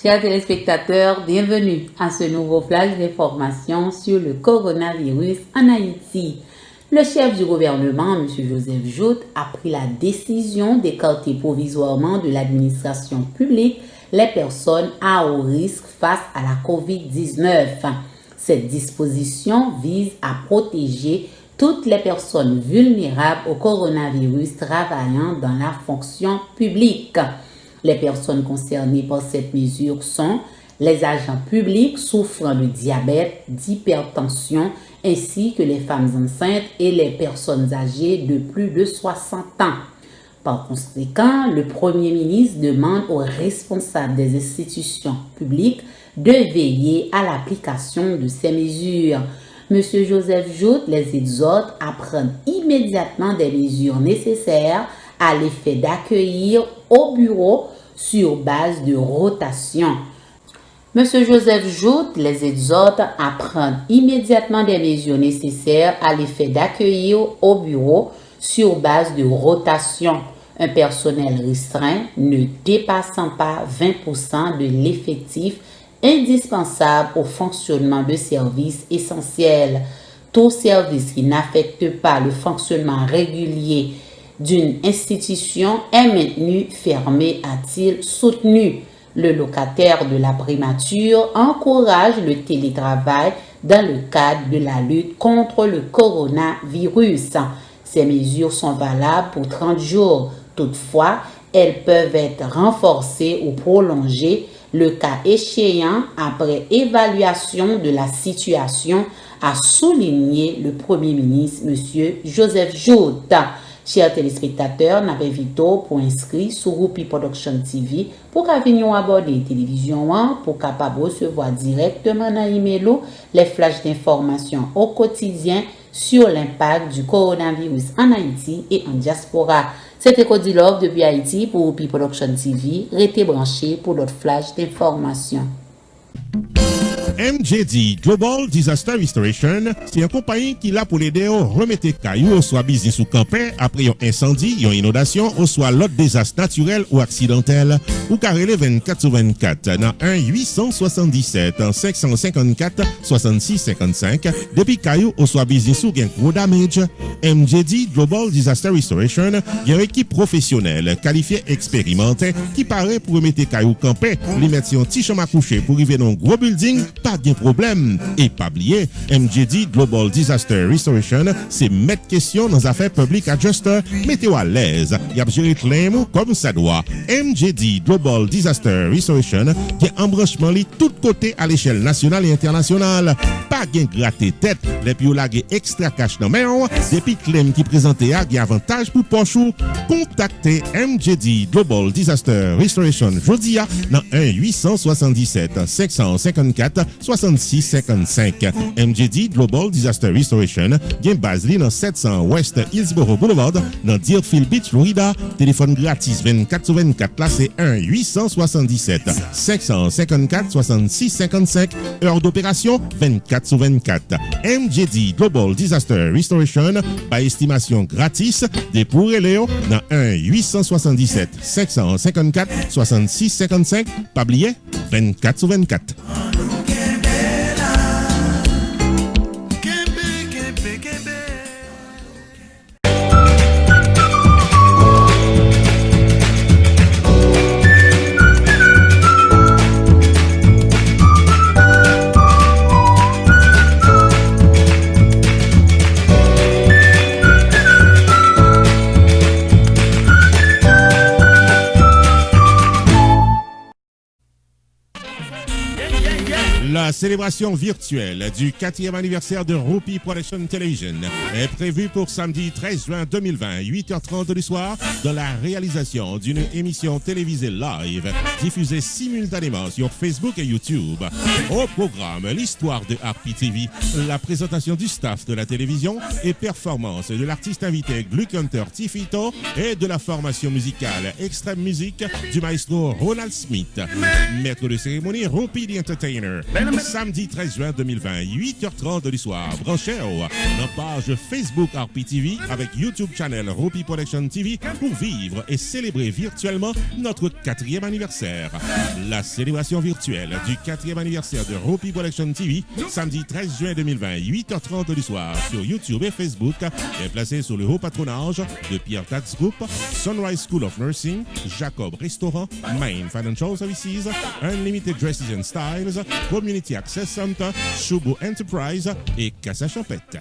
Chers téléspectateurs, bienvenue à ce nouveau flash d'informations sur le coronavirus en Haïti. Le chef du gouvernement, M. Joseph Jout, a pris la décision d'écarter provisoirement de l'administration publique les personnes à haut risque face à la COVID-19. Cette disposition vise à protéger toutes les personnes vulnérables au coronavirus travaillant dans la fonction publique. Les personnes concernées par cette mesure sont les agents publics souffrant de diabète, d'hypertension, ainsi que les femmes enceintes et les personnes âgées de plus de 60 ans. Par conséquent, le Premier ministre demande aux responsables des institutions publiques de veiller à l'application de ces mesures. M. Joseph Jout les exhorte à prendre immédiatement des mesures nécessaires à l'effet d'accueillir au bureau sur base de rotation. M. Joseph Jout les exhorte à prendre immédiatement des mesures nécessaires à l'effet d'accueillir au bureau sur base de rotation un personnel restreint ne dépassant pas 20% de l'effectif indispensable au fonctionnement de services essentiels. Tout service qui n'affecte pas le fonctionnement régulier d'une institution est maintenu fermé, a-t-il soutenu. Le locataire de la primature encourage le télétravail dans le cadre de la lutte contre le coronavirus. Ces mesures sont valables pour 30 jours. Toutefois, elles peuvent être renforcées ou prolongées le cas échéant après évaluation de la situation, a souligné le Premier ministre M. Joseph Jout. Chers téléspectateurs, n'avez vito pour inscrire sur Roupi Production TV pour venir aborder télévision pour capable recevoir directement dans email les flashs d'informations au quotidien sur l'impact du coronavirus en Haïti et en diaspora. C'était Codilove depuis Haïti pour Roupi Production TV. Restez branchés pour d'autres flashs d'informations. MJD Global Disaster Restoration, c'est une compagnie qui l'a pour l'aider à remettre cailloux, soit business ou campé après un incendie, une inondation, ou soit l'autre désastre naturel ou accidentel, ou carré 24/24 dans 1-877-554-6655, depuis cailloux, ou soit business ou gain gros damage. MJD Global Disaster Restoration, il y a une équipe professionnelle, qualifiée, expérimentée, qui paraît pour remettre cailloux campé, les mettre sur un petit chemin à coucher pour arriver dans un gros building, pas de problème. Et pas oublier, MJD Global Disaster Restoration, c'est mettre question dans les affaires publiques adjuster, mettez-vous à l'aise. Il y a géré claim comme ça doit. MJD Global Disaster Restoration, qui est un branchement de tous côtés à l'échelle nationale et internationale. Pas de gratter tête, les pieds extra cash dans main, depuis claim qui présentait à avantage pour pochou. Contactez MJD Global Disaster Restoration Jodia dans 1-877-554-6655. MJD Global Disaster Restoration, gain base dans 700 West Hillsborough Boulevard, dans Deerfield Beach, Florida. Téléphone gratis 24/24, là c'est 1-877-554-6655. Heure d'opération 24/24. MJD Global Disaster Restoration, par estimation gratis, des pour Léo dans 1-877-554-6655. Pas oublier 24/24. La célébration virtuelle du 4e anniversaire de Roupi Production Television est prévue pour samedi 13 juin 2020, 8h30 du soir, dans la réalisation d'une émission télévisée live diffusée simultanément sur Facebook et YouTube. Au programme, l'histoire de Harpi TV, la présentation du staff de la télévision et performance de l'artiste invité Gluck Hunter Tifito et de la formation musicale Extreme Music du maestro Ronald Smith. Maître de cérémonie, Roupi the Entertainer. Samedi 13 juin 2020, 8h30 du soir. Branchez dans page Facebook RPTV avec YouTube channel Ropi Production TV pour vivre et célébrer virtuellement notre 4e anniversaire. La célébration virtuelle du 4e anniversaire de Ropi Production TV, samedi 13 juin 2020, 8h30 du soir sur YouTube et Facebook, est placé sous le haut patronage de Pierre Tax Group, Sunrise School of Nursing, Jacob Restaurant, Main Financial Services, Unlimited Dresses and Styles, Community Access Center, Shubo Enterprise et Casa Champette.